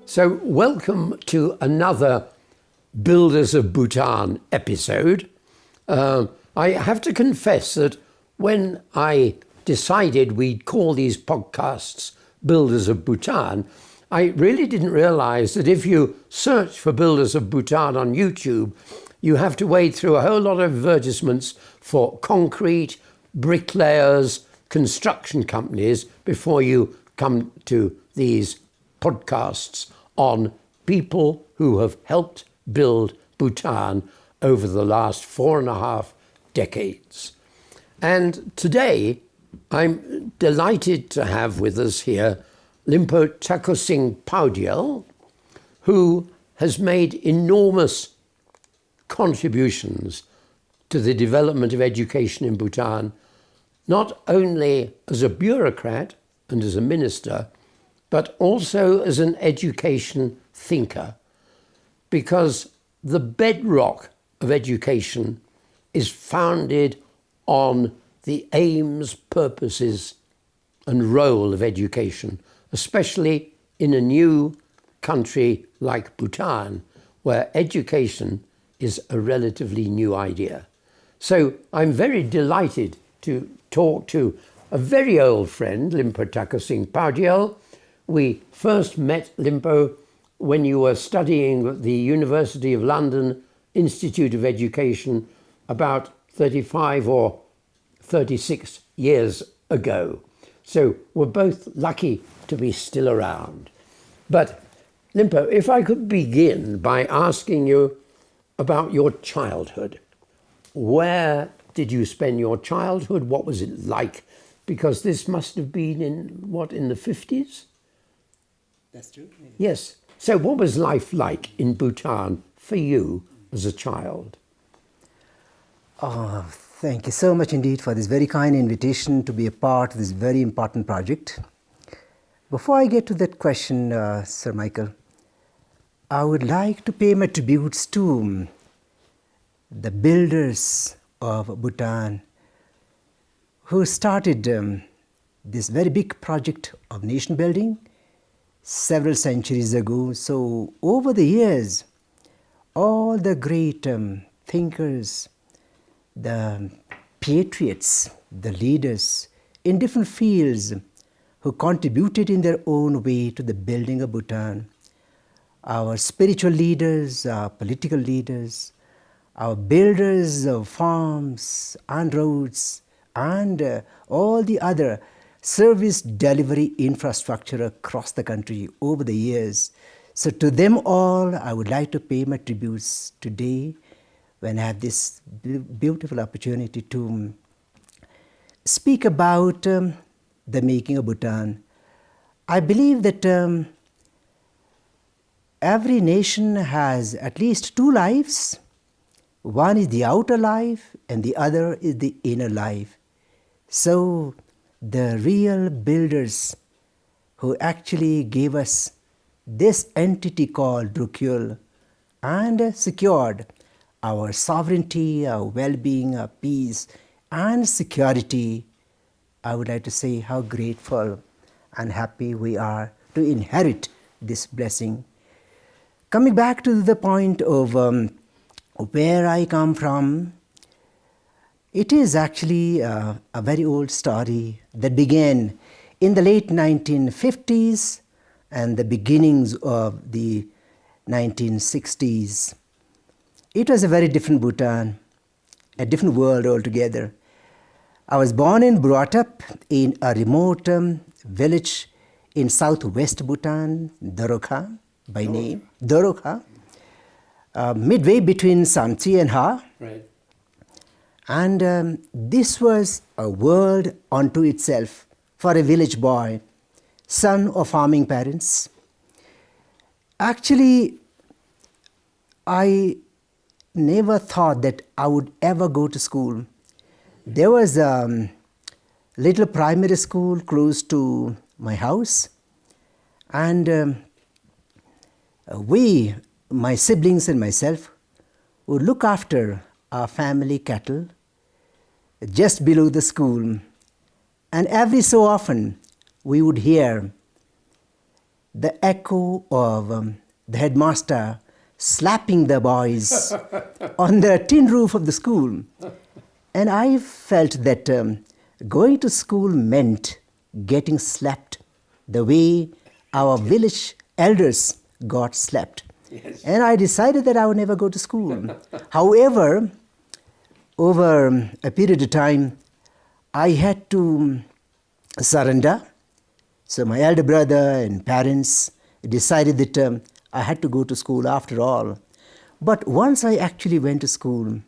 So, welcome to another Builders of Bhutan episode. I have to confess that when I decided we'd call these podcasts Builders of Bhutan, I really didn't realize that if you search for Builders of Bhutan on YouTube, you have to wade through a whole lot of advertisements for concrete, bricklayers, construction companies before you come to these podcasts on people who have helped build Bhutan over the last 4.5 decades. And today, I'm delighted to have with us here Limpo Thakur S Powdyel, who has made enormous contributions to the development of education in Bhutan, not only as a bureaucrat and as a minister, but also as an education thinker, because the bedrock of education is founded on the aims, purposes, and role of education, especially in a new country like Bhutan, where education is a relatively new idea. So I'm very delighted to talk to a very old friend, Limpo Thakur S Powdyel. We first met, Limpo, when you were studying at the University of London Institute of Education about 35 or 36 years ago. So we're both lucky to be still around. But Limpo, if I could begin by asking you about your childhood. Where did you spend your childhood? What was it like? Because this must have been in the 50s? That's true. Yes. So what was life like in Bhutan for you as a child? Oh, thank you so much indeed for this very kind invitation to be a part of this very important project. Before I get to that question, Sir Michael, I would like to pay my tributes to the builders of Bhutan who started this very big project of nation building several centuries ago. So over the years, all the great thinkers, the patriots, the leaders in different fields who contributed in their own way to the building of Bhutan, our spiritual leaders, our political leaders, our builders of farms and roads, and all the other service delivery infrastructure across the country over the years. So to them all, I would like to pay my tributes today when I have this beautiful opportunity to speak about the making of Bhutan. I believe that every nation has at least two lives. One is the outer life and the other is the inner life. So the real builders who actually gave us this entity called Drukgyal and secured our sovereignty, our well-being, our peace and security, I would like to say how grateful and happy we are to inherit this blessing. Coming back to the point of where I come from, it is actually a very old story that began in the late 1950s and the beginnings of the 1960s. It was a very different Bhutan, a different world altogether. I was born and brought up in a remote village in southwest Bhutan, Dorokha by name, Dorokha, midway between Samchi and Ha. Right. And this was a world unto itself for a village boy, son of farming parents. Actually, I never thought that I would ever go to school. There was a little primary school close to my house, and we, my siblings and myself, would look after our family cattle just below the school. And every so often, we would hear the echo of the headmaster slapping the boys on the tin roof of the school. And I felt that going to school meant getting slapped the way our village elders got slapped. Yes. And I decided that I would never go to school. However, over a period of time, I had to surrender. So my elder brother and parents decided that I had to go to school after all. But once I actually went to school,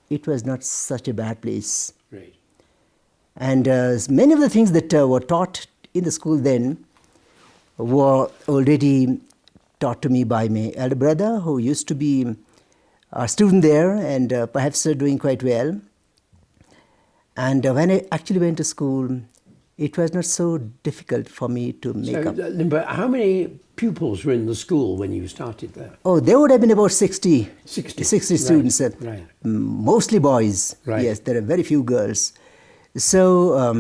it was not such a bad place. Right. And many of the things that were taught in the school then were already taught to me by my elder brother, who used to be a student there and perhaps doing quite well. And when I actually went to school, it was not so difficult for me to make up. But how many pupils were in the school when you started there? Oh, there would have been about 60 60. students, Right. Mostly boys. Right. Yes, there are very few girls. So,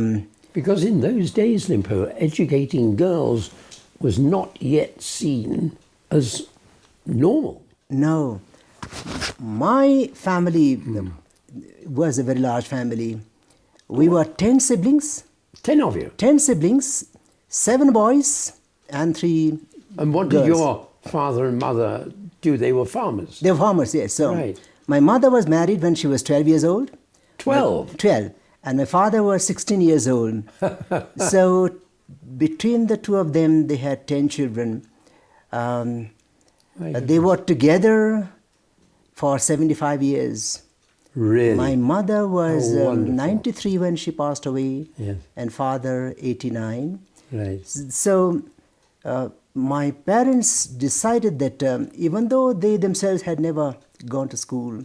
Because in those days, Limpo, educating girls was not yet seen as normal. no, my family was a very large family. We were 10 siblings. 10 of you. 10 siblings, 7 boys and 3 And what girls. did your father and mother do? They were farmers. They were farmers, yes. So Right. my mother was married when she was 12 years old. 12. 12. And my father was 16 years old. So between the two of them, they had 10 children. They were together for 75 years. Really? My mother was How wonderful. 93 when she passed away, Yes. and father 89. Right. So my parents decided that even though they themselves had never gone to school,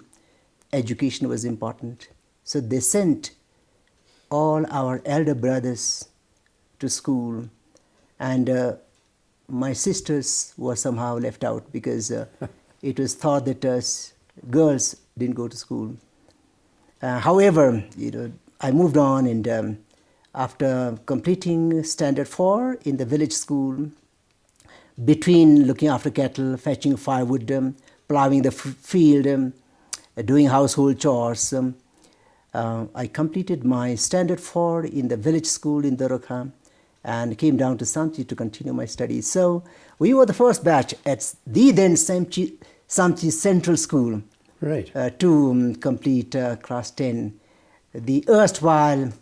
education was important. So they sent all our elder brothers to school, and my sisters were somehow left out because it was thought that girls didn't go to school. However, I moved on, and after completing Standard 4 in the village school, between looking after cattle, fetching firewood, plowing the field, doing household chores, I completed my Standard 4 in the village school in Dorokha and came down to Samchi to continue my studies. So we were the first batch at the then Samchi Central School. Right. To complete class 10, the erstwhile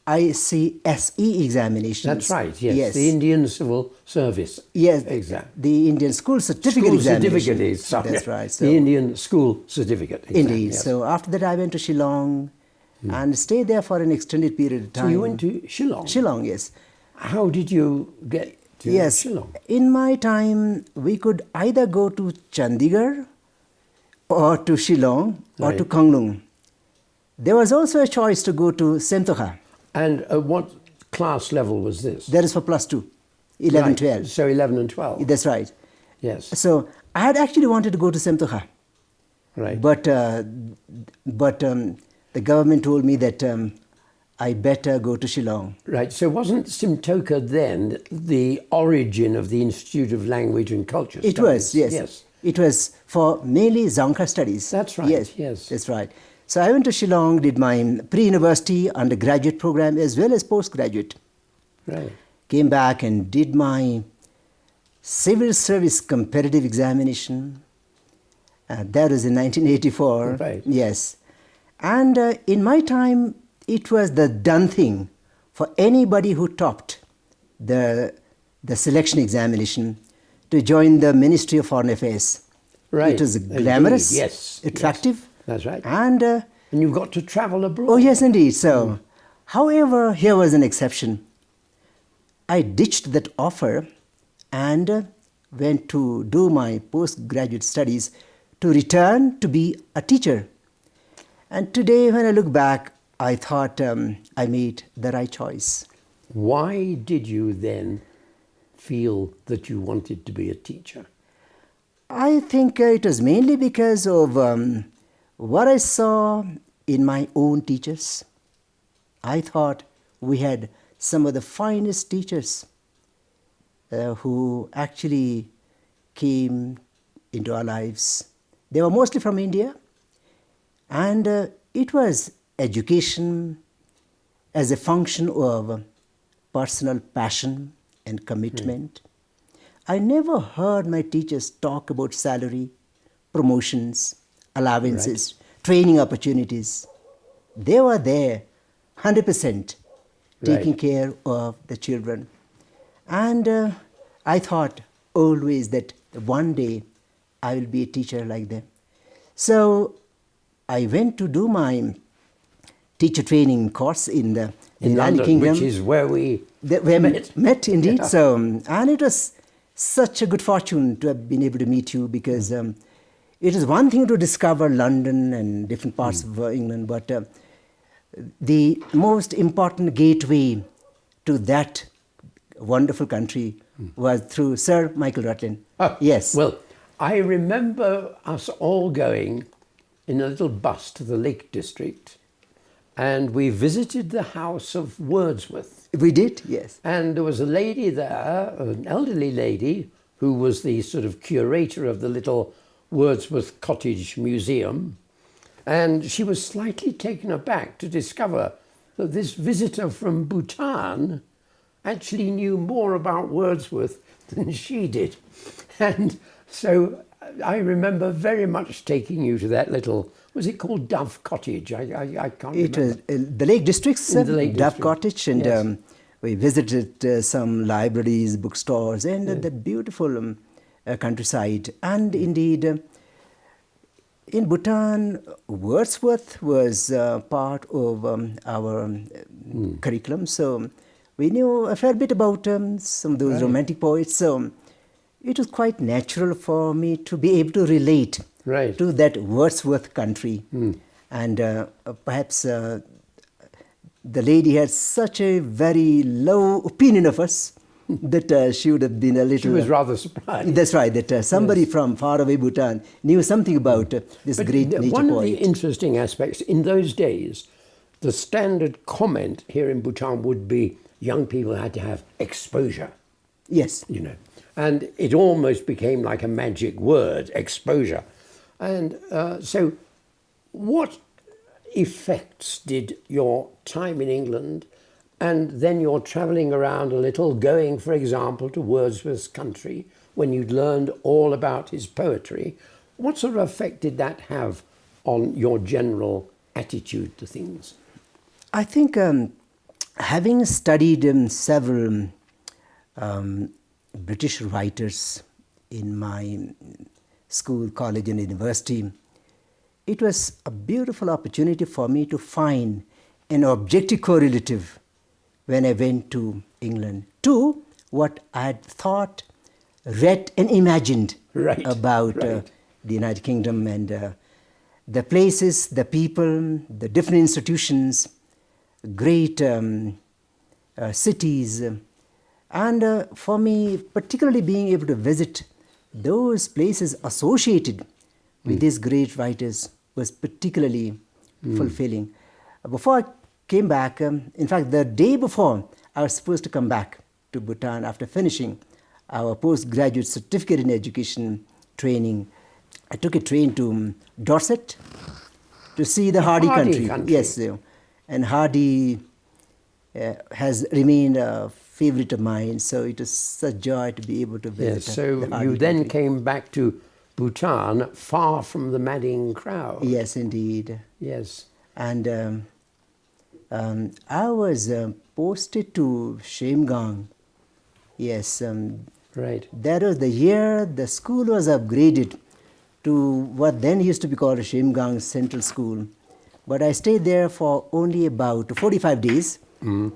ICSE examinations. That's right, yes. The Indian Civil Service. Yes, Exam. the Indian School Certificate School examination. certificate is sorry. That's right. So, the Indian School Certificate exam. indeed. Yes. So after that, I went to Shillong and stayed there for an extended period of time. So you went to Shillong? Shillong, yes. How did you get to Yes. Shillong? In my time, we could either go to Chandigarh or to Shillong or Right. to Konglung. There was also a choice to go to Semtoha. And what class level was this? That is for plus 2, 11, Right. 12. So 11 and 12. That's right. Yes. So I had actually wanted to go to Semtoha, Right. but the government told me that I better go to Shillong. Right. So wasn't Simtoka then the origin of the Institute of Language and Culture It Studies? was, yes. Yes. It was for mainly Zangka studies. That's right, yes. That's right. So I went to Shillong, did my pre-university undergraduate program as well as postgraduate. Right. Came back and did my civil service competitive examination. That was in 1984. Right. Yes. And in my time, it was the done thing for anybody who topped the selection examination to join the Ministry of Foreign Affairs. Right. It was Indeed, glamorous, yes, attractive. yes. That's right. And, And you got to travel abroad. oh yes, indeed. So, however, here was an exception. I ditched that offer and went to do my postgraduate studies to return to be a teacher. And today, when I look back, I thought I made the right choice. Why did you then feel that you wanted to be a teacher? I think it was mainly because of what I saw in my own teachers. I thought we had some of the finest teachers who actually came into our lives. They were mostly from India, and it was education as a function of personal passion and commitment. I never heard my teachers talk about salary, promotions, allowances, training opportunities. They were there 100% taking care of the children. And I thought always that one day I will be a teacher like them. So I went to do my teacher training course in the United London, Kingdom. which is where we met indeed. Yeah. So, and it was such a good fortune to have been able to meet you, because it is one thing to discover London and different parts of England, but the most important gateway to that wonderful country was through Sir Michael Rutland. Oh, yes. Well, I remember us all going in a little bus to the Lake District, and we visited the house of Wordsworth. We did, yes. And there was a lady there, an elderly lady, who was the sort of curator of the little Wordsworth Cottage Museum. And she was slightly taken aback to discover that this visitor from Bhutan actually knew more about Wordsworth than she did. And so I remember very much taking you to that little, was it called Dove Cottage? I can't remember. It was the Lake District's In the Lake Dove District. Cottage, and Yes. we visited some libraries, bookstores, and that beautiful countryside. And indeed, in Bhutan, Wordsworth was part of our curriculum, so we knew a fair bit about some of those romantic poets. So it was quite natural for me to be able to relate to that Wordsworth country. And perhaps the lady had such a very low opinion of us that she would have been a little... She was rather surprised. That's right, that somebody from far away Bhutan knew something about this great nature One poet. of the interesting aspects, in those days, the standard comment here in Bhutan would be young people had to have exposure. Yes. You know, and it almost became like a magic word, exposure. And so what effects did your time in England and then you're travelling around a little, going, for example, to Wordsworth's country, when you'd learned all about his poetry, what sort of effect did that have on your general attitude to things? I think having studied several British writers in my school, college and university, it was a beautiful opportunity for me to find an objective correlative when I went to England to what I had thought, read and imagined about the United Kingdom and the places, the people, the different institutions, great cities. And for me, particularly being able to visit those places associated with these great writers was particularly fulfilling. Before I came back, in fact, the day before I was supposed to come back to Bhutan after finishing our postgraduate certificate in education training, I took a train to Dorset to see the Hardy country. Yes, and Hardy has remained a favorite of mine, so it was such joy to be able to visit. Yes, so you then came back to Bhutan, far from the madding crowd. Yes, indeed. Yes. And I was posted to Shemgang. Yes. That was the year the school was upgraded to what then used to be called Shemgang Central School. But I stayed there for only about 45 days,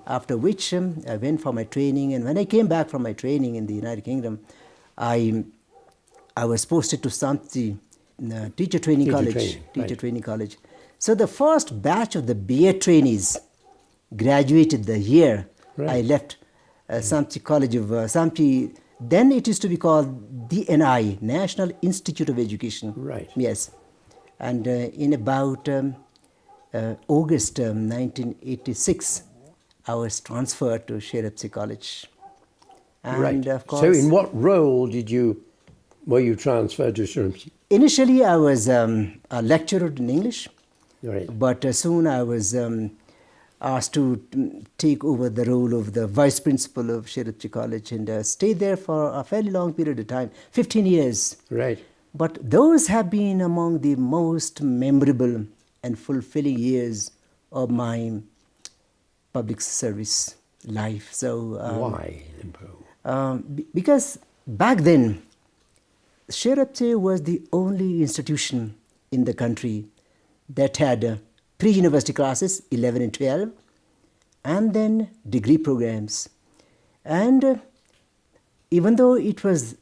after which I went for my training. And when I came back from my training in the United Kingdom, I was posted to Santi Teacher Training College. So the first batch of the BA trainees graduated the year I left Samchi College of Samchi. Then it used to be called DNI, National Institute of Education. Right. Yes. And in about August 1986, I was transferred to Sherat College. And Right. of course, So in what role were you transferred to Sherat? initially I was a lecturer in English, Right. but soon I was asked to take over the role of the vice principal of Sherat College and stayed there for a fairly long period of time, 15 years. Right. But those have been among the most memorable and fulfilling years of my public service life. So Why, Limpo? because back then, Sherat was the only institution in the country that had pre-university classes, 11 and 12, and then degree programs. And even though it was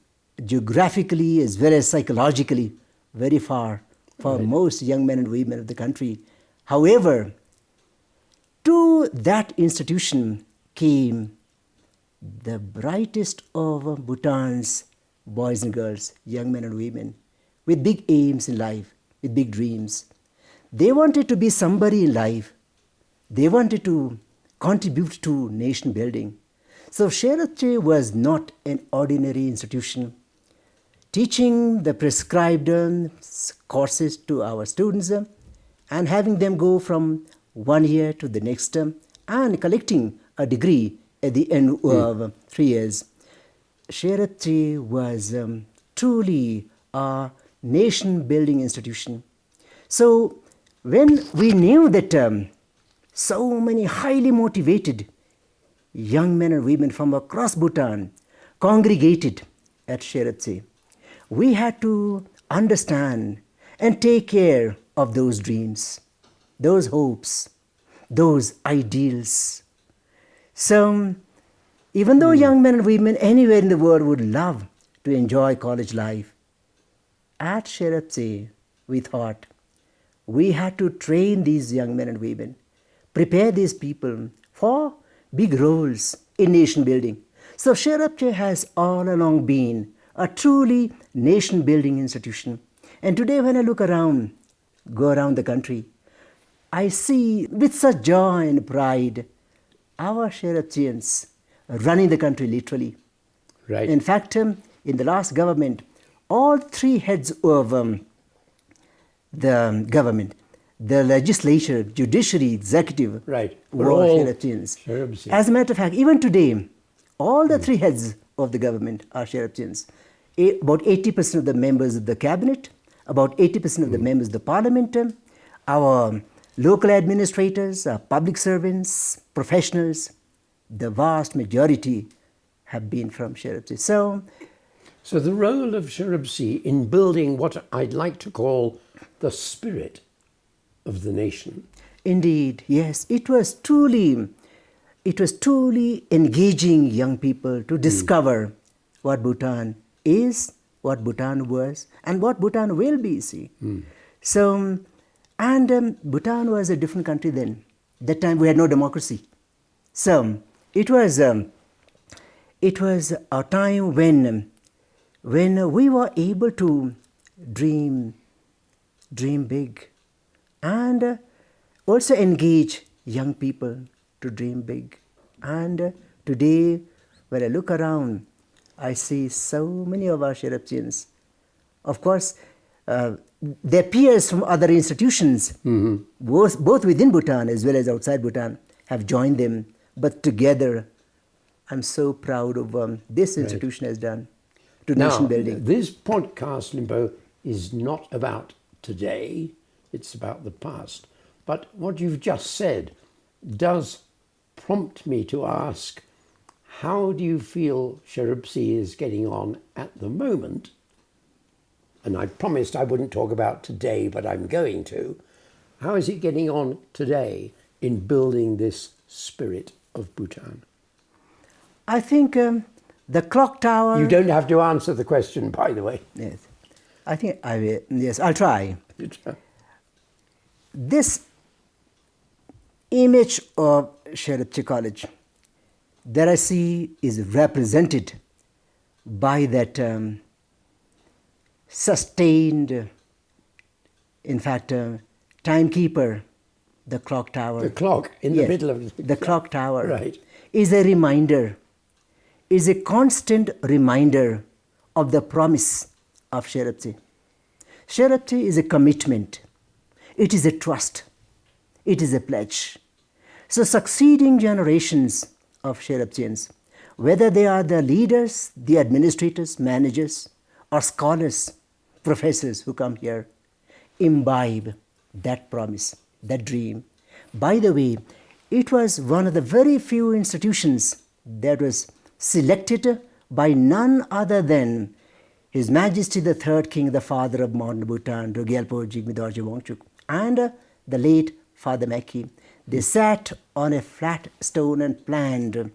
geographically as well as psychologically very far for most young men and women of the country, however, to that institution came the brightest of Bhutan's boys and girls, young men and women, with big aims in life, with big dreams. They wanted to be somebody in life. They wanted to contribute to nation building. So Sherat was not an ordinary institution, teaching the prescribed courses to our students and having them go from one year to the next and collecting a degree at the end of 3 years. Sherat was truly a nation-building institution. So when we knew that so many highly motivated young men and women from across Bhutan congregated at Sherat, we had to understand and take care of those dreams, those hopes, those ideals. So even though young men and women anywhere in the world would love to enjoy college life, at Sherat we thought we had to train these young men and women, prepare these people for big roles in nation building. So Sherat has all along been a truly nation building institution. And today when I look around, go around the country, I see with such joy and pride our Sheratians running the country literally. Right. In fact, in the last government, all three heads of the government, the legislature, judiciary, executive, Right. were all Sheratians. Sherabsi. As a matter of fact, even today, all the three heads of the government are Sheratians. About 80% of the members of the cabinet, about 80% of the members of the parliament, our local administrators, our public servants, professionals, the vast majority have been from Sherat. So the role of Sherabsi in building what I'd like to call the spirit of the nation. Indeed, yes, it was truly engaging young people to discover what Bhutan is, what Bhutan was, and what Bhutan will be, see. So, and Bhutan was a different country then. That time we had no democracy. So, it was a time when we were able to dream big, and also engage young people to dream big. And today, when I look around, I see so many of our Sheratians. Of course, their peers from other institutions, both within Bhutan as well as outside Bhutan, have joined them. But together, I'm so proud of this institution has done to nation building. This podcast, Limpo, is not about today, it's about the past. But what you've just said does prompt me to ask, how do you feel Sherabsi is getting on at the moment? And I promised I wouldn't talk about today, but I'm going to. How is it getting on today in building this spirit of Bhutan? I think the clock tower... You don't have to answer the question, by the way. Yes, I think I will. Yes, I'll try. This image of Sherat College that I see is represented by that sustained, in fact, timekeeper, The clock tower. The clock in the middle of the clock tower. Right. Is a reminder, is a constant reminder of the promise of Sherat. Sherat is a commitment. It is a trust. It is a pledge. So succeeding generations of Sheratians, whether they are the leaders, the administrators, managers, or scholars, professors who come here, imbibe that promise, that dream. By the way, it was one of the very few institutions that was selected by none other than His Majesty the Third King, the father of modern Bhutan, Rogyalpo Jigme Dorje Wangchuk, and the late Father Mackey. They sat on a flat stone and planned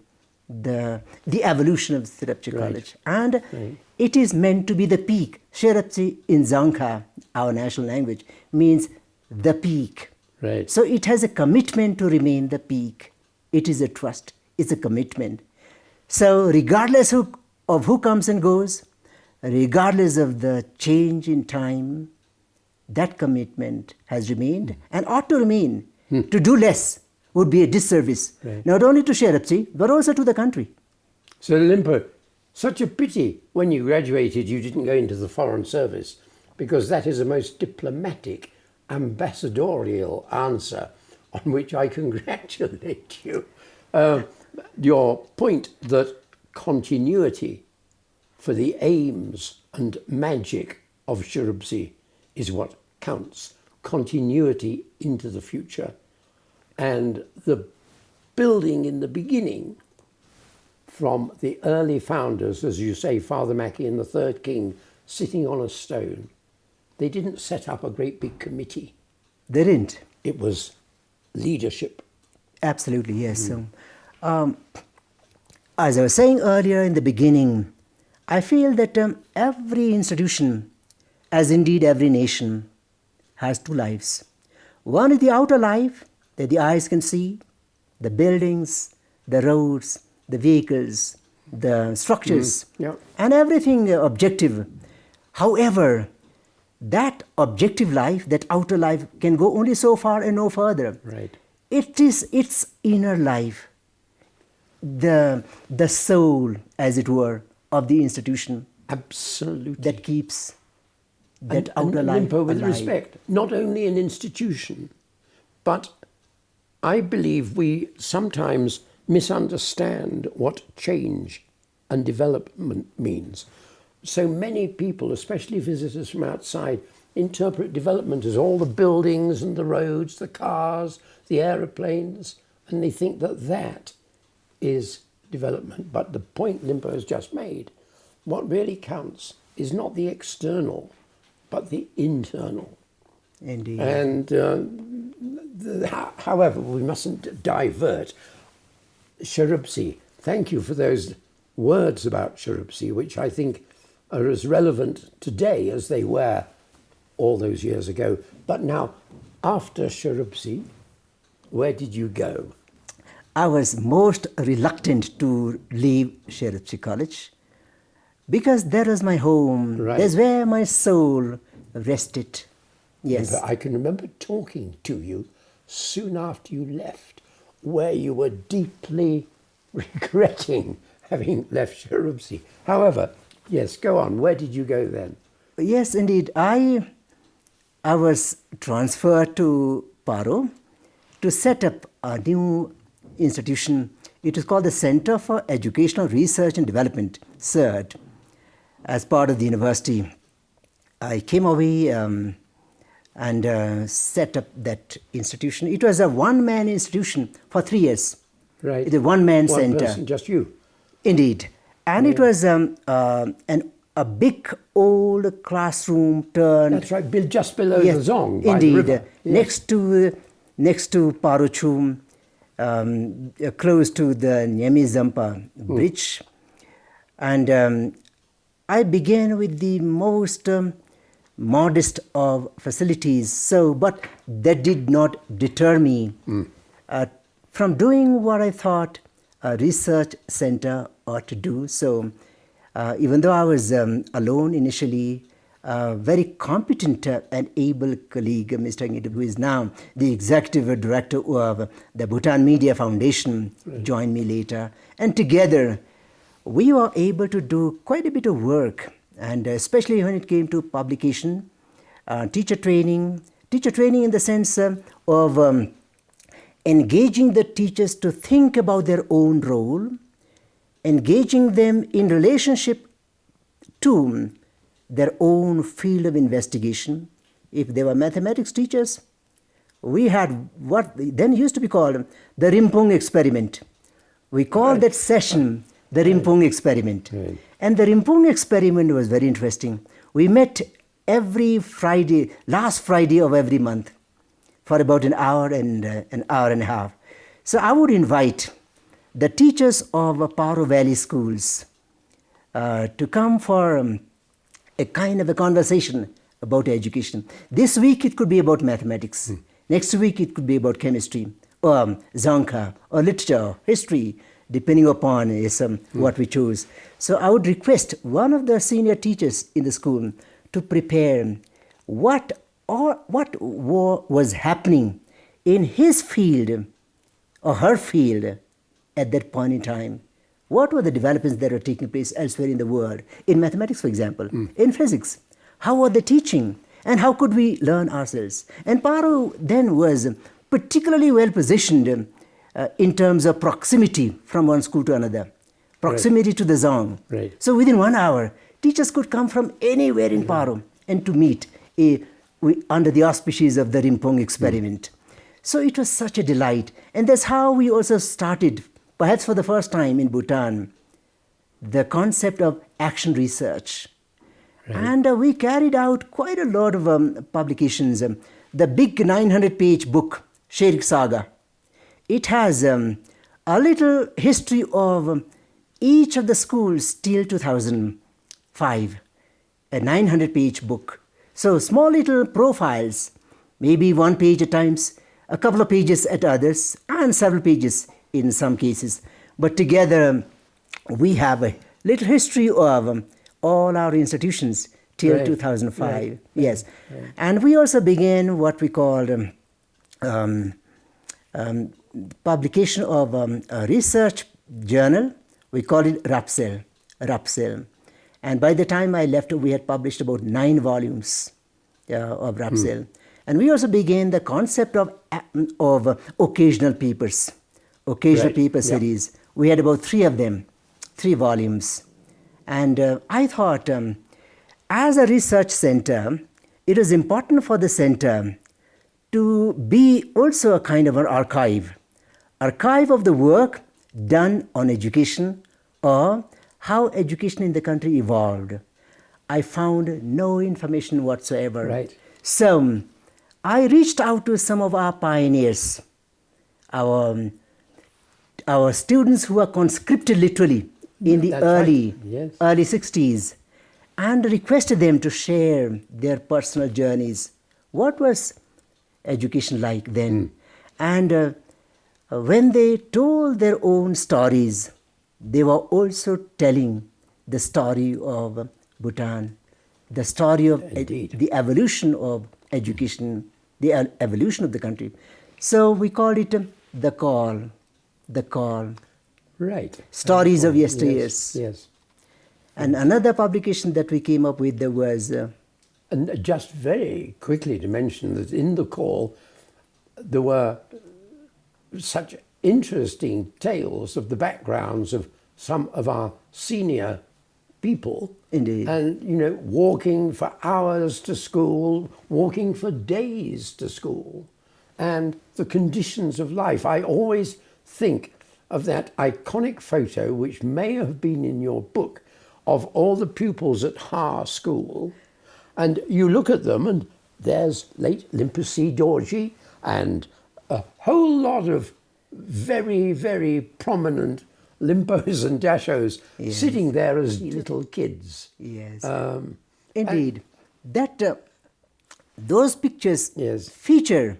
the evolution of the Sherat College. And it is meant to be the peak. Sherat in Dzangkha, our national language, means the peak. Right. So it has a commitment to remain the peak. It is a trust. It's a commitment. So regardless of who comes and goes, regardless of the change in time, that commitment has remained and ought to remain. To do less would be a disservice, not only to Sherat, but also to the country. So Limpo, such a pity when you graduated you didn't go into the Foreign Service, because that is a most diplomatic, ambassadorial answer on which I congratulate you. Your point that continuity for the aims and magic of Sherat is what counts. Continuity into the future, and the building in the beginning from the early founders, as you say, Father Mackey and the Third King, sitting on a stone. They didn't set up a great big committee. They didn't. It was leadership. Absolutely, yes. So, as I was saying earlier in the beginning, I feel that every institution, as indeed every nation, has two lives. One is the outer life that the eyes can see, the buildings, the roads, the vehicles, the structures, and everything objective. However, that objective life, that outer life, can go only so far and no further. Right. It is its inner life, the soul, as it were, of the institution. Absolutely. That keeps that outer life Limpo, with alive. respect, not only an institution, but I believe we sometimes misunderstand what change and development means. So many people, especially visitors from outside, interpret development as all the buildings and the roads, the cars, the aeroplanes, and they think that that is development. But the point Limpo has just made, what really counts is not the external, but the internal. Indeed. And however, we mustn't divert. Sherat, thank you for those words about Sherat, which I think are as relevant today as they were all those years ago. But now, after Sherat, where did you go? I was most reluctant to leave Sherat College because that was my home. Right. That's where my soul rested. Yes. But I can remember talking to you soon after you left, where you were deeply regretting having left Sherat. However, yes, go on. Where did you go then? Yes, indeed. I was transferred to Paro to set up a new institution. It is called the Center for Educational Research and Development, CERD. As part of the university, I came away and set up that institution. It was a one-man institution for 3 years. Right. It was a one-man One center. person, just you. Indeed. And it was a big old classroom turned. That's right, just below the Zong, by indeed, the river. Yes. next to Paruchum, close to the Nyemi Zampa bridge. And I began with the most modest of facilities. But that did not deter me from doing what I thought a research center ought to do. So even though I was alone initially, a very competent and able colleague, Mr. Ngit, who is now the executive director of the Bhutan Media Foundation, joined me later. And together, we were able to do quite a bit of work, and especially when it came to publication, teacher training in the sense of engaging the teachers to think about their own role, engaging them in relationship to their own field of investigation. If they were mathematics teachers, we had what then used to be called the Rimpong experiment. We called that session the Rimpong experiment. Right. And the Rimpong experiment was very interesting. We met every Friday, last Friday of every month, for about an hour and a half. So I would invite the teachers of Paro Valley schools to come for a kind of a conversation about education. This week it could be about mathematics. Next week it could be about chemistry, or Zanka, or literature, history, depending upon what we choose. So I would request one of the senior teachers in the school to prepare what was happening in his field or her field at that point in time. What were the developments that were taking place elsewhere in the world? In mathematics, for example, in physics. How were they teaching? And how could we learn ourselves? And Paro then was particularly well positioned in terms of proximity from one school to another, proximity to the Zong. Right. So within 1 hour, teachers could come from anywhere in Paro and to meet under the auspices of the Rimpong experiment. So it was such a delight. And that's how we also started, perhaps for the first time in Bhutan, the concept of action research. Right. And we carried out quite a lot of publications. The big 900-page book, Sherat Saga, it has a little history of each of the schools till 2005, a 900-page book. So small little profiles, maybe 1 page at times, a couple of pages at others, and several pages in some cases. But together, we have a little history of all our institutions till 2005. Yes. Right. And we also began what we called publication of a research journal. We called it Rapsel. And by the time I left, we had published about 9 volumes of Rapsel. And we also began the concept of occasional papers, paper series. We had about 3 of them, 3 volumes. And I thought, as a research center, it is important for the center to be also a kind of an archive of the work done on education or how education in the country evolved. I found no information whatsoever. Right. So I reached out to some of our pioneers, our students who were conscripted literally in the early 60s, and requested them to share their personal journeys. What was education like then? And when they told their own stories, they were also telling the story of Bhutan, the story of the evolution of education, the evolution of the country. So we called it The Call. Right. Stories of yesteryears. Yes. And another publication that we came up with, there was... and just very quickly to mention that in The Call, there were such interesting tales of the backgrounds of some of our senior people. Indeed. And, walking for hours to school, walking for days to school, and the conditions of life. I always think of that iconic photo, which may have been in your book, of all the pupils at Ha School. And you look at them, and there's late Limpasi Dorji and a whole lot of very, very prominent Limpos and Dashos sitting there as little kids. Yes. Indeed. Those pictures feature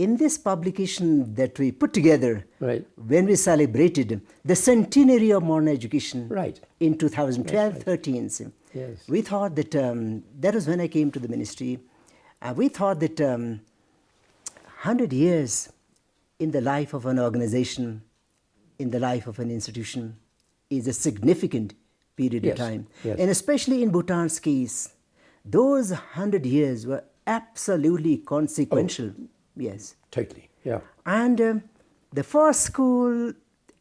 in this publication that we put together, Right. when we celebrated the Centenary of modern education Right. in 2012 Yes, 13, Yes. we thought that that was when I came to the ministry. We thought that 100 years in the life of an organization, in the life of an institution, is a significant period Yes, of time. yes. And especially in Bhutan's case, those 100 years were absolutely consequential. Yes. Totally. Yeah. And the first school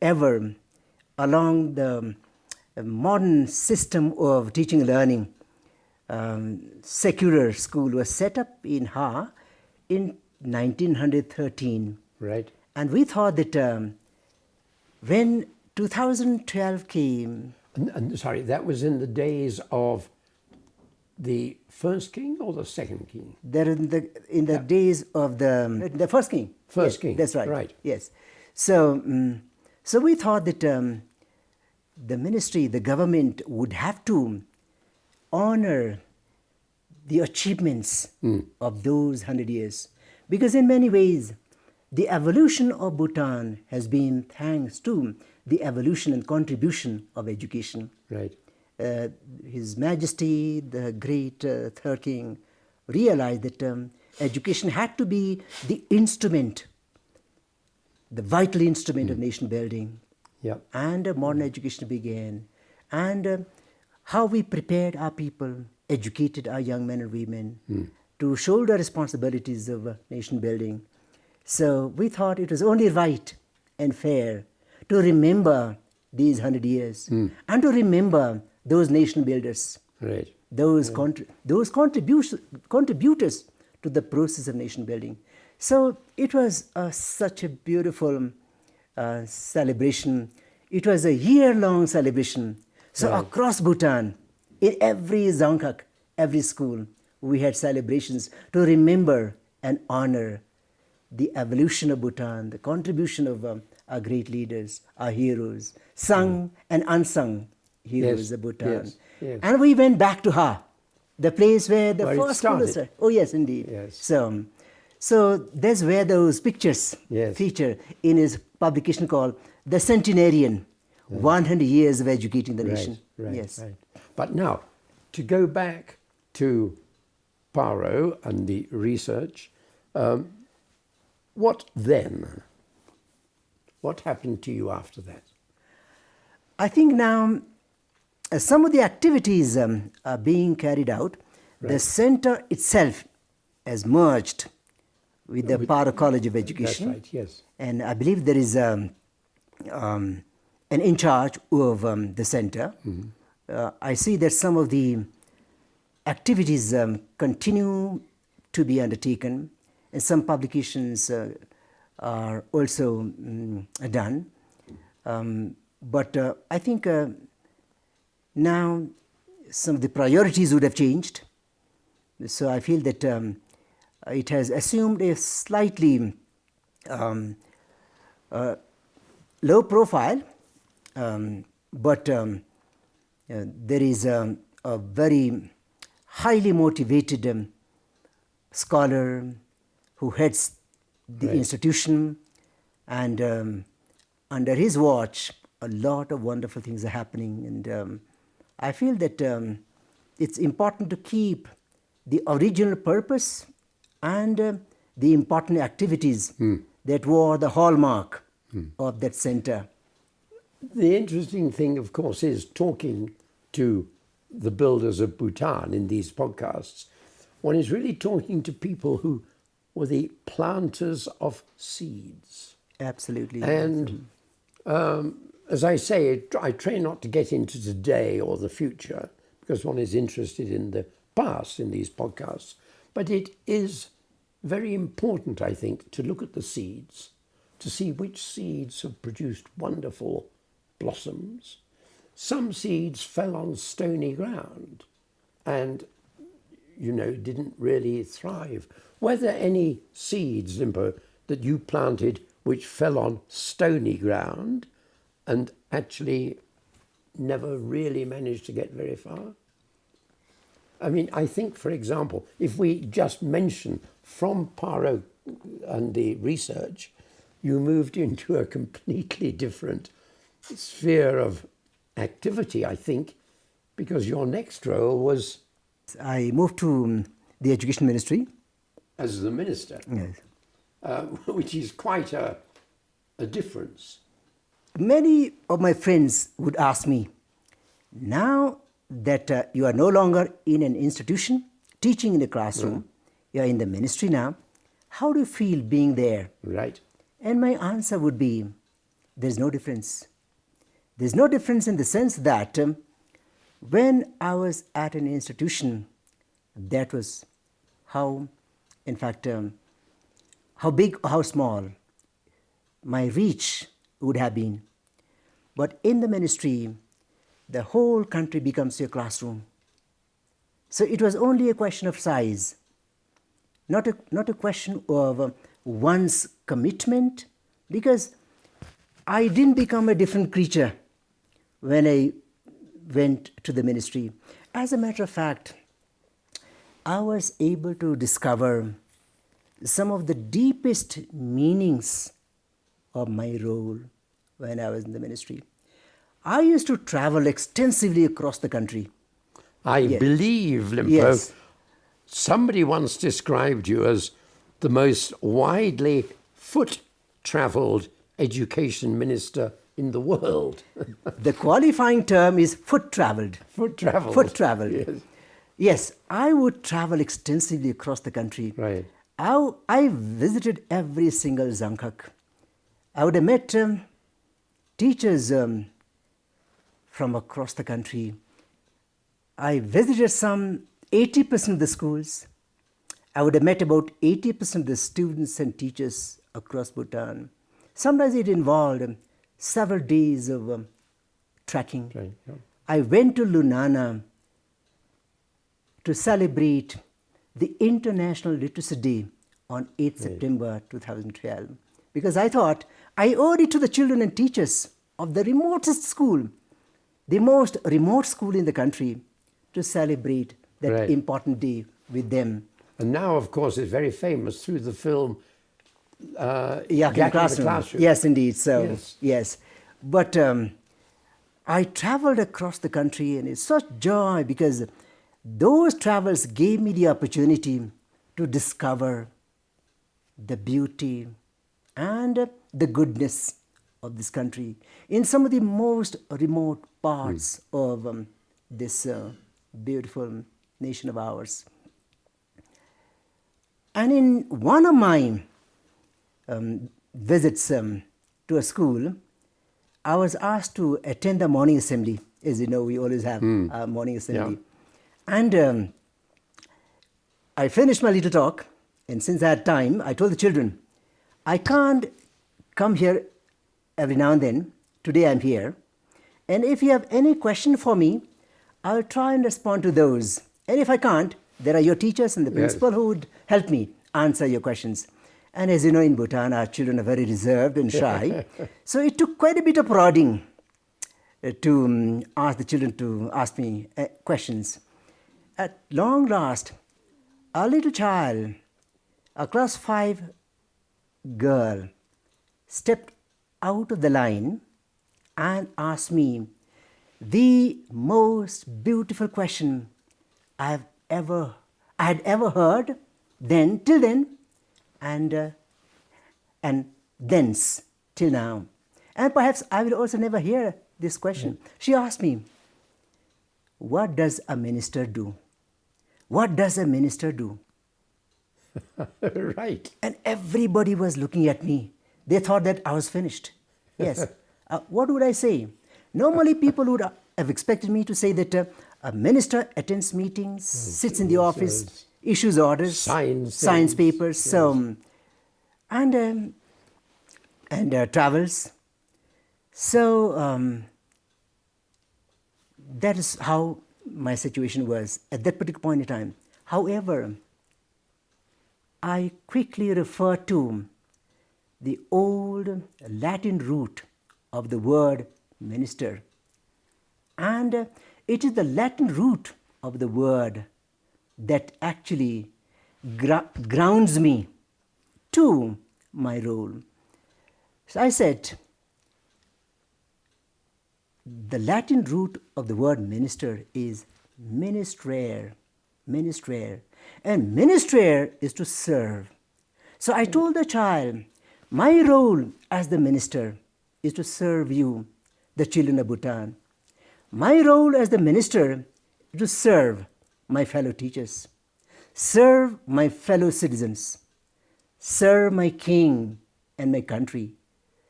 ever along the modern system of teaching and learning, secular school, was set up in Ha in 1913. Right. And we thought that when 2012 came, And sorry, that was in the days of the first king or the second king? there in the days of the first king. First Yes, king, That's right. right. Yes. So, so we thought that the ministry, the government would have to honor the achievements of those 100 years. Because in many ways, the evolution of Bhutan has been thanks to the evolution and contribution of education. Right. His Majesty, the great third king, realized that education had to be the instrument, the vital instrument of nation building. Yep. And modern education began. And how we prepared our people, educated our young men and women to shoulder responsibilities of nation building. So we thought it was only right and fair to remember these 100 years and to remember those nation builders, Right. those contributors to the process of nation building. So it was such a beautiful celebration. It was a year-long celebration. So Right. across Bhutan, in every Zangkak, every school, we had celebrations to remember and honor the evolution of Bhutan, the contribution of our great leaders, our heroes, sung and unsung heroes Yes, of Bhutan. yes, yes. And we went back to Ha, the place where the Where it first school was started. started. Oh yes, indeed. Yes. So that's where those pictures Yes. feature in his publication called The Centenarian, 100 Years of Educating the Nation. Right. Yes. Right. But now, to go back to Paro and the research, what then? What happened to you after that? I think now some of the activities are being carried out. The Right. center itself has merged with the Paro College of Education. That's right, yes. And I believe there is an in charge of the center. I see that some of the activities continue to be undertaken, and some publications are also done. But I think now some of the priorities would have changed. So I feel that it has assumed a slightly low profile, but there is a very highly motivated scholar who heads the Right. institution, and under his watch, a lot of wonderful things are happening. And I feel that it's important to keep the original purpose and the important activities that were the hallmark of that center. The interesting thing, of course, is talking to the builders of Bhutan in these podcasts. One is really talking to people who were the planters of seeds. Absolutely. And as I say, I try not to get into today or the future because one is interested in the past in these podcasts. But it is very important, I think, to look at the seeds, to see which seeds have produced wonderful blossoms. Some seeds fell on stony ground and, didn't really thrive. Were there any seeds, Limpo, that you planted which fell on stony ground and actually never really managed to get very far? I mean, I think, for example, if we just mention from Paro and the research, you moved into a completely different sphere of activity, I think, because your next role was I moved to the Education Ministry. as the minister, Yes. which is quite a difference. Many of my friends would ask me, now that you are no longer in an institution, teaching in the classroom, you are in the ministry now, how do you feel being there? Right. And my answer would be, there's no difference. There's no difference in the sense that when I was at an institution, that was how, in fact, how big or how small my reach would have been. But in the ministry, the whole country becomes your classroom. So it was only a question of size, not a question of one's commitment, because I didn't become a different creature when I went to the ministry. As a matter of fact, I was able to discover some of the deepest meanings of my role when I was in the ministry. I used to travel extensively across the country. I Yes. believe, Limpo, Yes. somebody once described you as the most widely foot-travelled education minister in the world. The qualifying term is foot traveled. Foot-travelled. Foot traveled. Yes. Yes, I would travel extensively across the country. Right. I visited every single Zankhak. I would have met teachers from across the country. I visited some 80% of the schools. I would have met about 80% of the students and teachers across Bhutan. Sometimes it involved several days of trekking. Right, yeah. I went to Lunana to celebrate the International Literacy Day on 8th September 2012, because I thought I owed it to the children and teachers of the remotest school, the most remote school in the country, to celebrate that Right. important day with them. And now, of course, it's very famous through the film Yeah, Jack in the Classroom. Yes, indeed. So, Yes. yes. But I traveled across the country, and it's such joy because those travels gave me the opportunity to discover the beauty and the goodness of this country in some of the most remote parts of this beautiful nation of ours. And in one of my visits to a school, I was asked to attend the morning assembly. As you know, we always have a morning assembly. Yeah. And I finished my little talk, and since I had time, I told the children, I can't come here every now and then. Today I'm here. And if you have any question for me, I'll try and respond to those. And if I can't, there are your teachers and the principal who would help me answer your questions. And as you know, in Bhutan, our children are very reserved and shy. So it took quite a bit of prodding to ask the children to ask me questions. At long last, a little child, a class 5 girl, stepped out of the line and asked me the most beautiful question I had ever heard till then, and thence till now. And perhaps I will also never hear this question. She asked me, what does a minister do? What does a minister do? Right. And everybody was looking at me. They thought that I was finished. Yes. What would I say? Normally, people would have expected me to say that a minister attends meetings, sits in the office, issues orders, signs things, papers, yes. and travels. So that is how my situation was at that particular point in time. However, I quickly refer to the old Latin root of the word minister. And it is the Latin root of the word that actually grounds me too my role. So I said, the Latin root of the word minister is ministrare, ministrare, and ministrare is to serve. So I told the child, my role as the minister is to serve you, the children of Bhutan. My role as the minister is to serve my fellow teachers, serve my fellow citizens, serve my king and my country.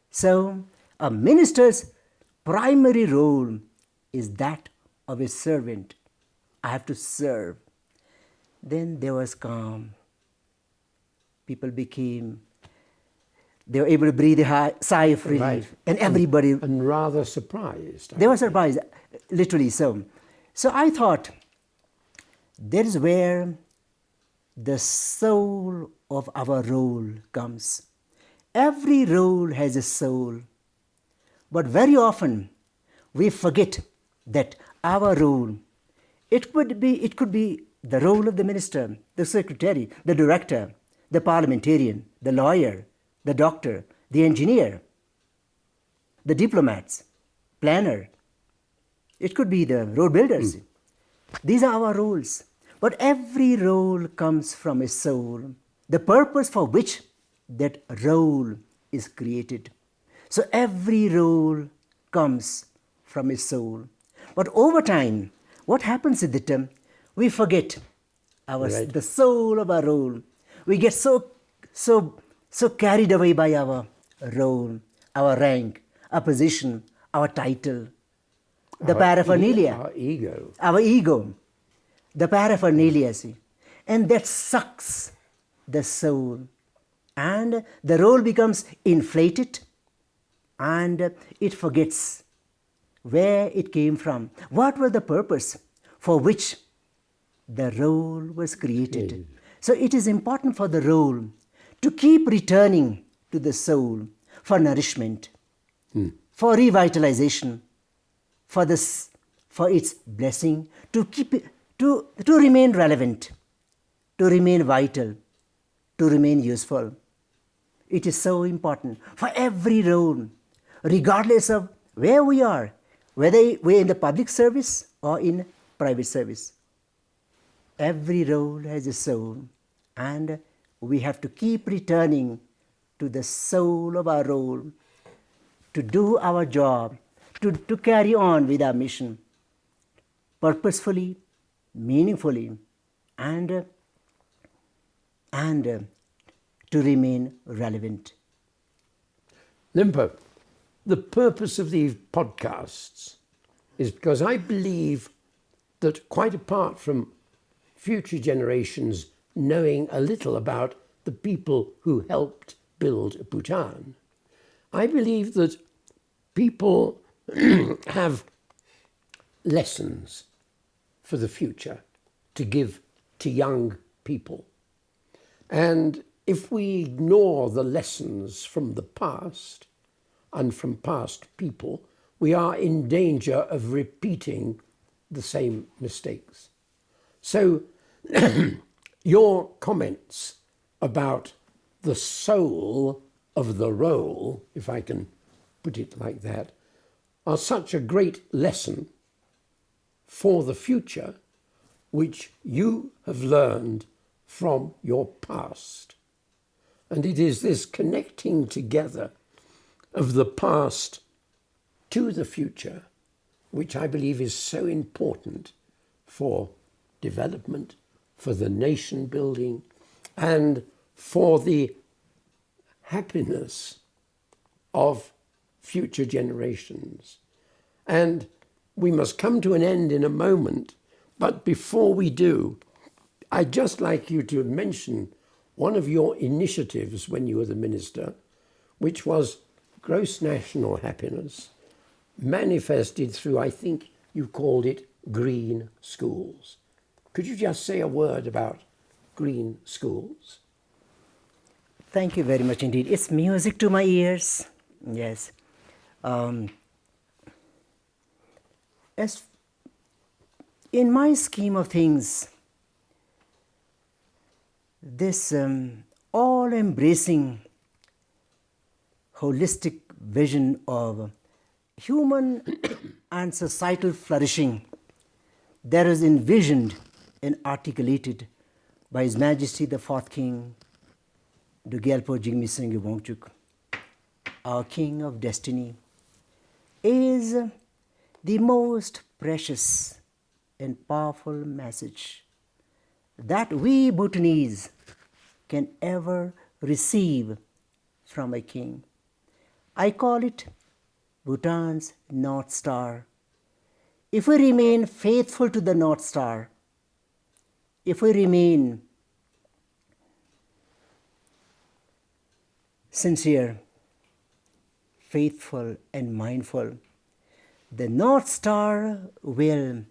So a minister's primary role is that of a servant. I have to serve. Then there was calm. People they were able to breathe a sigh of relief. Right. And everybody... And rather surprised. They were surprised, literally so. So I thought, that is where the soul of our role comes. Every role has a soul. But very often, we forget that our role, it could be the role of the minister, the secretary, the director, the parliamentarian, the lawyer, the doctor, the engineer, the diplomats, planner. It could be the road builders. These are our roles. But every role comes from a soul, the purpose for which that role is created. So every role comes from a soul. But over time, what happens is that we forget the soul of our role. We get so carried away by our role, our rank, our position, our title, the paraphernalia. Our ego. The paraphernalia, see. And that sucks the soul. And the role becomes inflated and it forgets where it came from. What was the purpose for which the role was created? So it is important for the role to keep returning to the soul for nourishment, for revitalization, for its blessing, to keep it, to remain relevant, to remain vital, to remain useful. It is so important for every role, regardless of where we are, whether we're in the public service or in private service. Every role has a soul, and we have to keep returning to the soul of our role, to do our job, to carry on with our mission, purposefully, meaningfully, and to remain relevant. Limpo, the purpose of these podcasts is because I believe that quite apart from future generations knowing a little about the people who helped build Bhutan, I believe that people have lessons for the future to give to young people. And if we ignore the lessons from the past and from past people, we are in danger of repeating the same mistakes. So your comments about the soul of the role, if I can put it like that, are such a great lesson for the future, which you have learned from your past. And it is this connecting together of the past to the future, which I believe is so important for development, for the nation building, and for the happiness of future generations. And we must come to an end in a moment, but before we do, I'd just like you to mention one of your initiatives when you were the minister, which was gross national happiness, manifested through, I think you called it, green schools. Could you just say a word about green schools? Thank you very much indeed. It's music to my ears. Yes. As in my scheme of things, this all-embracing, holistic vision of human and societal flourishing that is envisioned and articulated by His Majesty the Fourth King, Gyalpo Jigme Singh Wangchuk, our King of Destiny, is the most precious and powerful message that we Bhutanese can ever receive from a king. I call it Bhutan's North Star. If we remain faithful to the North Star, if we remain sincere, faithful and mindful, the North Star will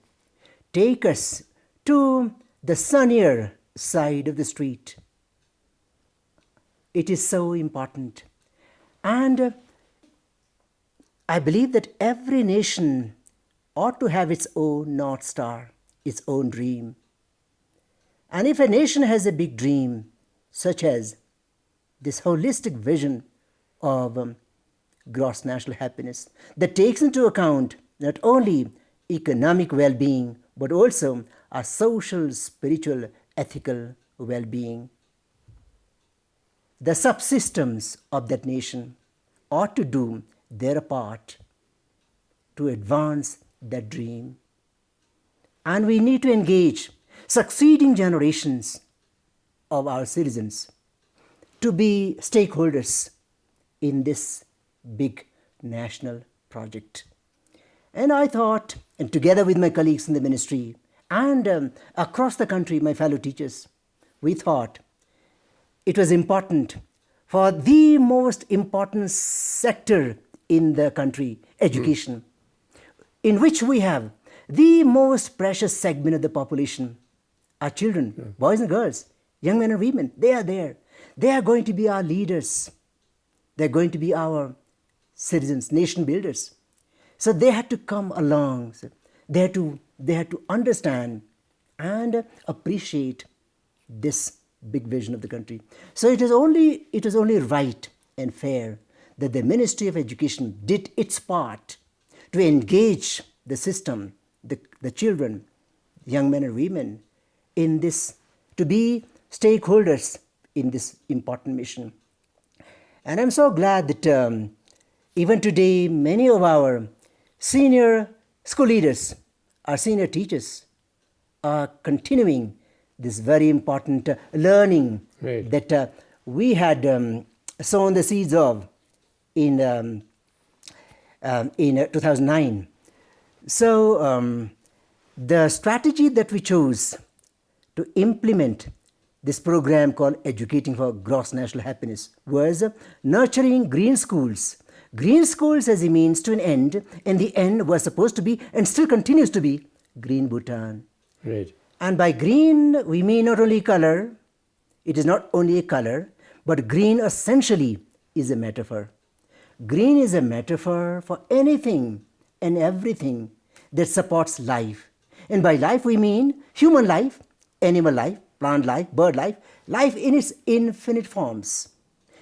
take us to the sunnier side of the street. It is so important. And I believe that every nation ought to have its own North Star, its own dream. And if a nation has a big dream, such as this holistic vision of gross national happiness that takes into account not only economic well-being, but also our social, spiritual, ethical well-being, the subsystems of that nation ought to do their part to advance that dream. And we need to engage succeeding generations of our citizens to be stakeholders in this big national project. And I thought, and together with my colleagues in the ministry and across the country, my fellow teachers, we thought it was important for the most important sector in the country, education, in which we have the most precious segment of the population, our children, boys and girls, young men and women. They are there. They are going to be our leaders. They're going to be our citizens, nation builders. So they had to come along. They had to understand and appreciate this big vision of the country. So it is only right and fair that the Ministry of Education did its part to engage the system, the children, young men and women, in this, to be stakeholders in this important mission. And I'm so glad that even today, many of our senior school leaders, our senior teachers, are continuing this very important learning that we had sown the seeds of in 2009. So the strategy that we chose to implement this program called Educating for Gross National Happiness was nurturing green schools. Green schools as a means to an end, and the end was supposed to be, and still continues to be, Green Bhutan. Right. And by green, we mean not only color, it is not only a color, but green essentially is a metaphor. Green is a metaphor for anything and everything that supports life. And by life we mean human life, animal life, plant life, bird life, life in its infinite forms.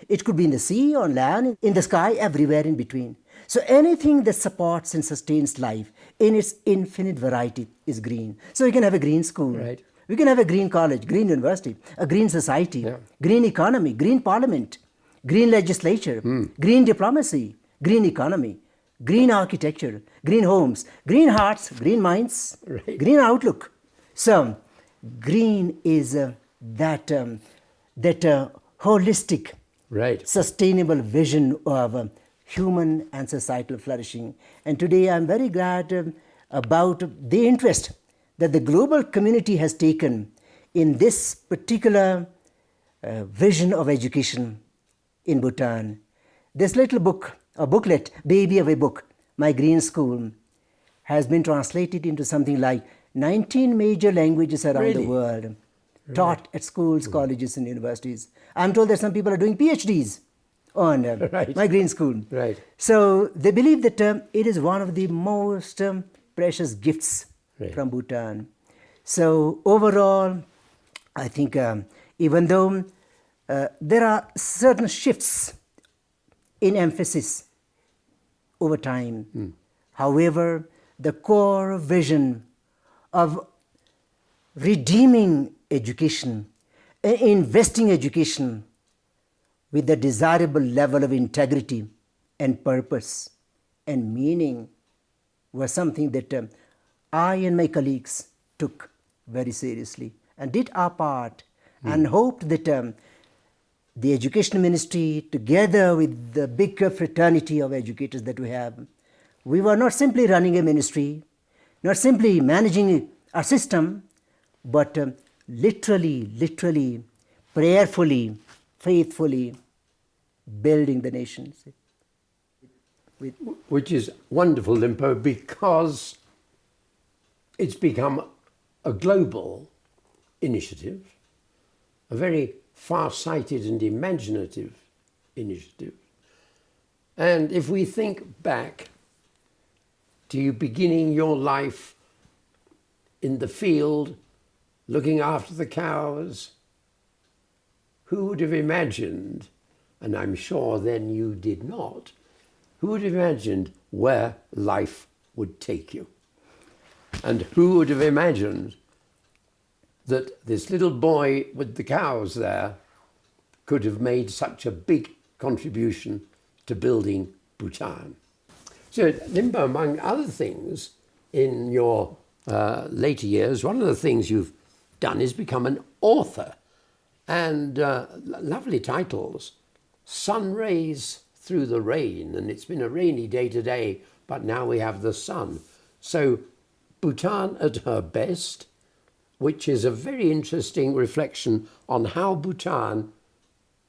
It could be in the sea, on land, in the sky, everywhere in between. So anything that supports and sustains life in its infinite variety is green. So we can have a green school. Right. We can have a green college, green university, a green society, green economy, green parliament, green legislature, green diplomacy, green economy, green architecture, green homes, green hearts, green minds, green outlook. So green is that holistic, sustainable vision of human and societal flourishing. And today I'm very glad about the interest that the global community has taken in this particular vision of education in Bhutan. This little book, a booklet, baby of a book, My Green School, has been translated into something like 19 major languages around the world, taught at schools, colleges, and universities. I'm told that some people are doing PhDs on My Green School. So they believe that it is one of the most precious gifts from Bhutan. So overall, I think even though there are certain shifts in emphasis over time. However, the core vision of redeeming education, investing education with the desirable level of integrity and purpose and meaning was something that I and my colleagues took very seriously and did our part and hoped that the Education Ministry, together with the big fraternity of educators that we have, we were not simply running a ministry, not simply managing a system, but literally, prayerfully, faithfully building the nations. Which is wonderful, Limpo, because it's become a global initiative, a very far-sighted and imaginative initiative. And if we think back to you beginning your life in the field, looking after the cows, who would have imagined, and I'm sure then you did not, who would have imagined where life would take you? And who would have imagined that this little boy with the cows there could have made such a big contribution to building Bhutan? So, Limpo, among other things, in your later years, one of the things you've done is become an author. And lovely titles, Sun Rays Through the Rain, and it's been a rainy day today, but now we have the sun. So Bhutan at her best, which is a very interesting reflection on how Bhutan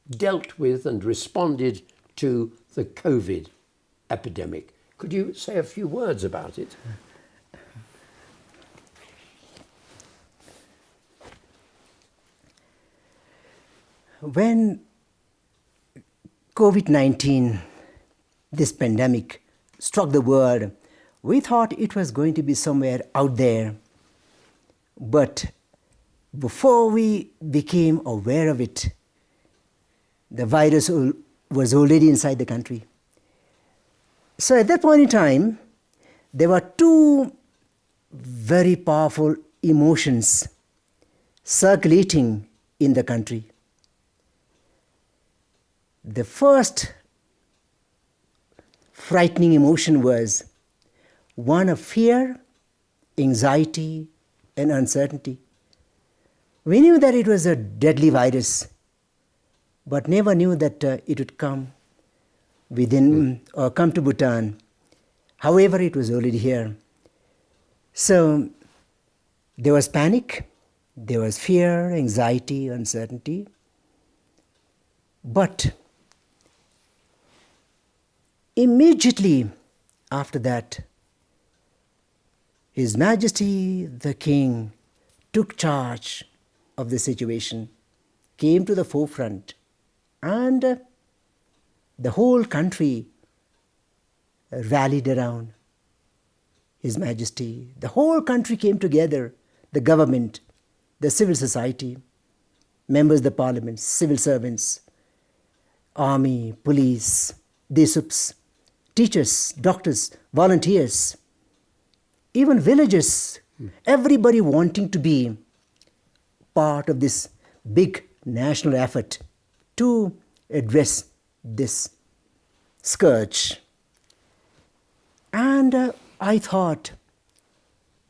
dealt with and responded to the COVID epidemic. Could you say a few words about it? When COVID-19, this pandemic, struck the world, we thought it was going to be somewhere out there. But before we became aware of it, the virus was already inside the country. So at that point in time, there were two very powerful emotions circulating in the country. The first frightening emotion was one of fear, anxiety, and uncertainty. We knew that it was a deadly virus, but never knew that it would come within or come to Bhutan. However, it was already here. So there was panic, there was fear, anxiety, uncertainty. But immediately after that, His Majesty the King took charge of the situation, came to the forefront, and the whole country rallied around His Majesty. The whole country came together, the government, the civil society, members of the parliament, civil servants, army, police, DSUPs, teachers, doctors, volunteers, even villagers, everybody wanting to be part of this big national effort to address this scourge. And I thought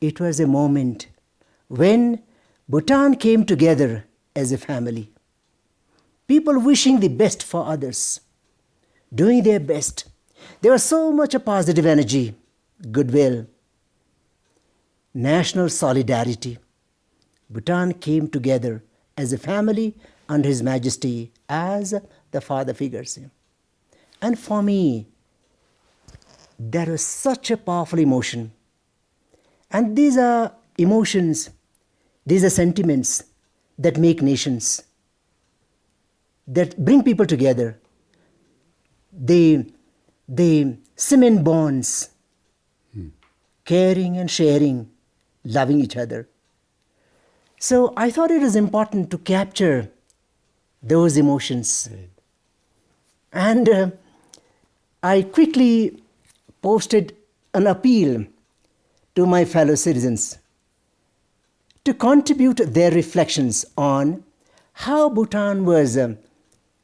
it was a moment when Bhutan came together as a family. People wishing the best for others, doing their best. There was so much a positive energy, goodwill, national solidarity. Bhutan came together as a family under His Majesty as the father figures. And for me, that was such a powerful emotion. And these are emotions, these are sentiments that make nations, that bring people together. They cement bonds, caring and sharing, loving each other. So I thought it was important to capture those emotions. Right. And I quickly posted an appeal to my fellow citizens to contribute their reflections on how Bhutan was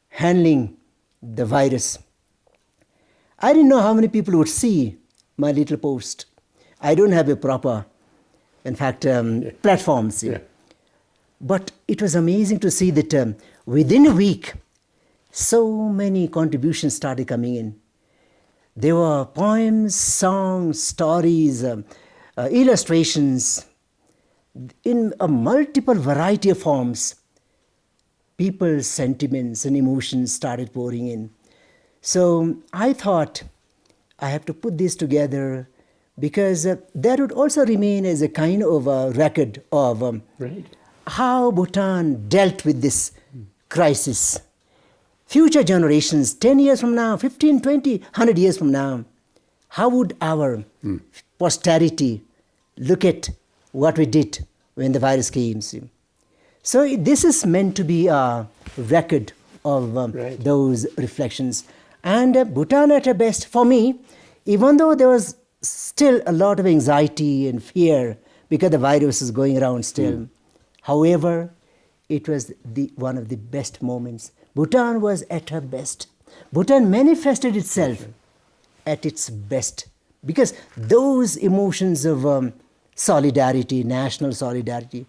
handling the virus. I didn't know how many people would see my little post. I don't have a proper, in fact, platform. See. Yeah. But it was amazing to see that within a week, so many contributions started coming in. There were poems, songs, stories, illustrations, in a multiple variety of forms. People's sentiments and emotions started pouring in. So I thought I have to put this together because that would also remain as a kind of a record of Right. how Bhutan dealt with this crisis. Future generations, 10 years from now, 15, 20, 100 years from now, how would our posterity look at what we did when the virus came? See? So this is meant to be a record of Right. those reflections. And Bhutan at her best, for me, even though there was still a lot of anxiety and fear because the virus is going around still, however, it was one of the best moments. Bhutan was at her best. Bhutan manifested itself at its best because those emotions of solidarity, national solidarity,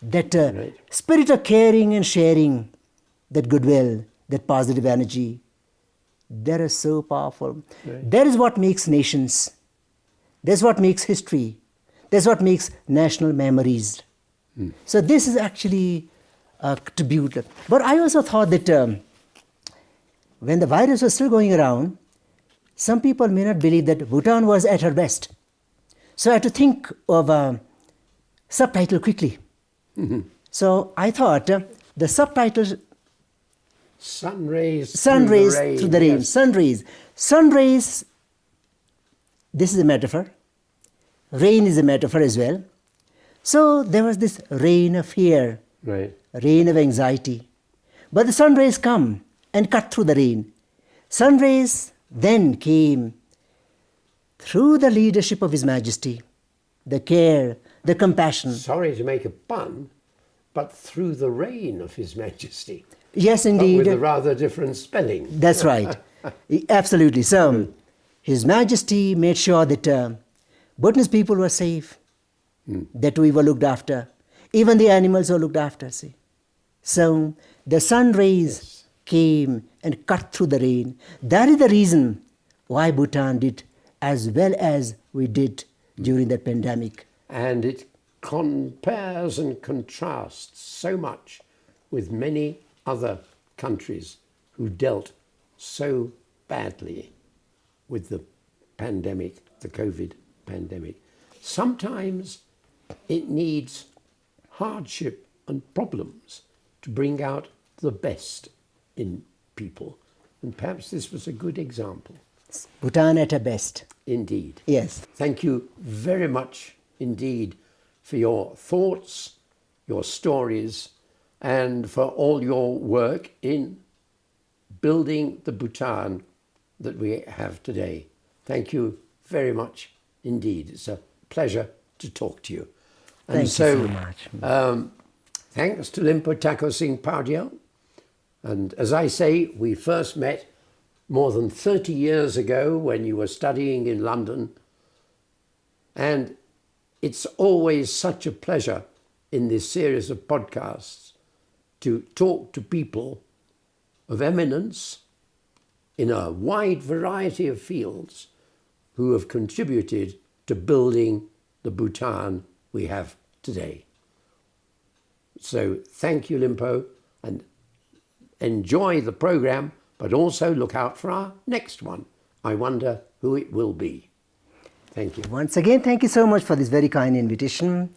that Right. spirit of caring and sharing, that goodwill, that positive energy, that is so powerful. Right. That is what makes nations. That's what makes history. That's what makes national memories. So this is actually a tribute. But I also thought that when the virus was still going around, some people may not believe that Bhutan was at her best. So I had to think of a subtitle quickly. So I thought the subtitle, Sun rays sun rays through the rain, yes. sun rays. Sun rays, this is a metaphor. Rain is a metaphor as well. So there was this rain of fear, Right. rain of anxiety. But the sun rays come and cut through the rain. Sun rays then came through the leadership of His Majesty, the care, the compassion. Sorry to make a pun, but through the reign of His Majesty. Yes, But indeed. with a rather different spelling. That's right. Absolutely. So, His Majesty made sure that Bhutanese people were safe, that we were looked after. Even the animals were looked after, see. So, the sun rays came and cut through the rain. That is the reason why Bhutan did as well as we did during that pandemic. And it compares and contrasts so much with many other countries who dealt so badly with the pandemic, the COVID pandemic. Sometimes it needs hardship and problems to bring out the best in people. And perhaps this was a good example. Bhutan at her best. Indeed. Yes. Thank you very much indeed for your thoughts, your stories, and for all your work in building the Bhutan that we have today. Thank you very much indeed. It's a pleasure to talk to you. And Thank you so much. Thanks to Limpo Thakur S Powdyel. And as I say, we first met more than 30 years ago when you were studying in London. And it's always such a pleasure in this series of podcasts to talk to people of eminence in a wide variety of fields who have contributed to building the Bhutan we have today. So thank you, Limpo, and enjoy the program, but also look out for our next one. I wonder who it will be. Thank you. Once again, thank you so much for this very kind invitation.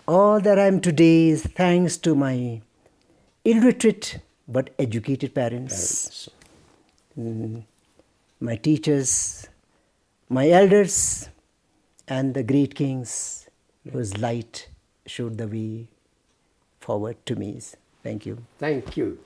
All that I am today is thanks to my illiterate but educated parents, my teachers, my elders, and the great kings whose light showed the way forward to me. Thank you. Thank you.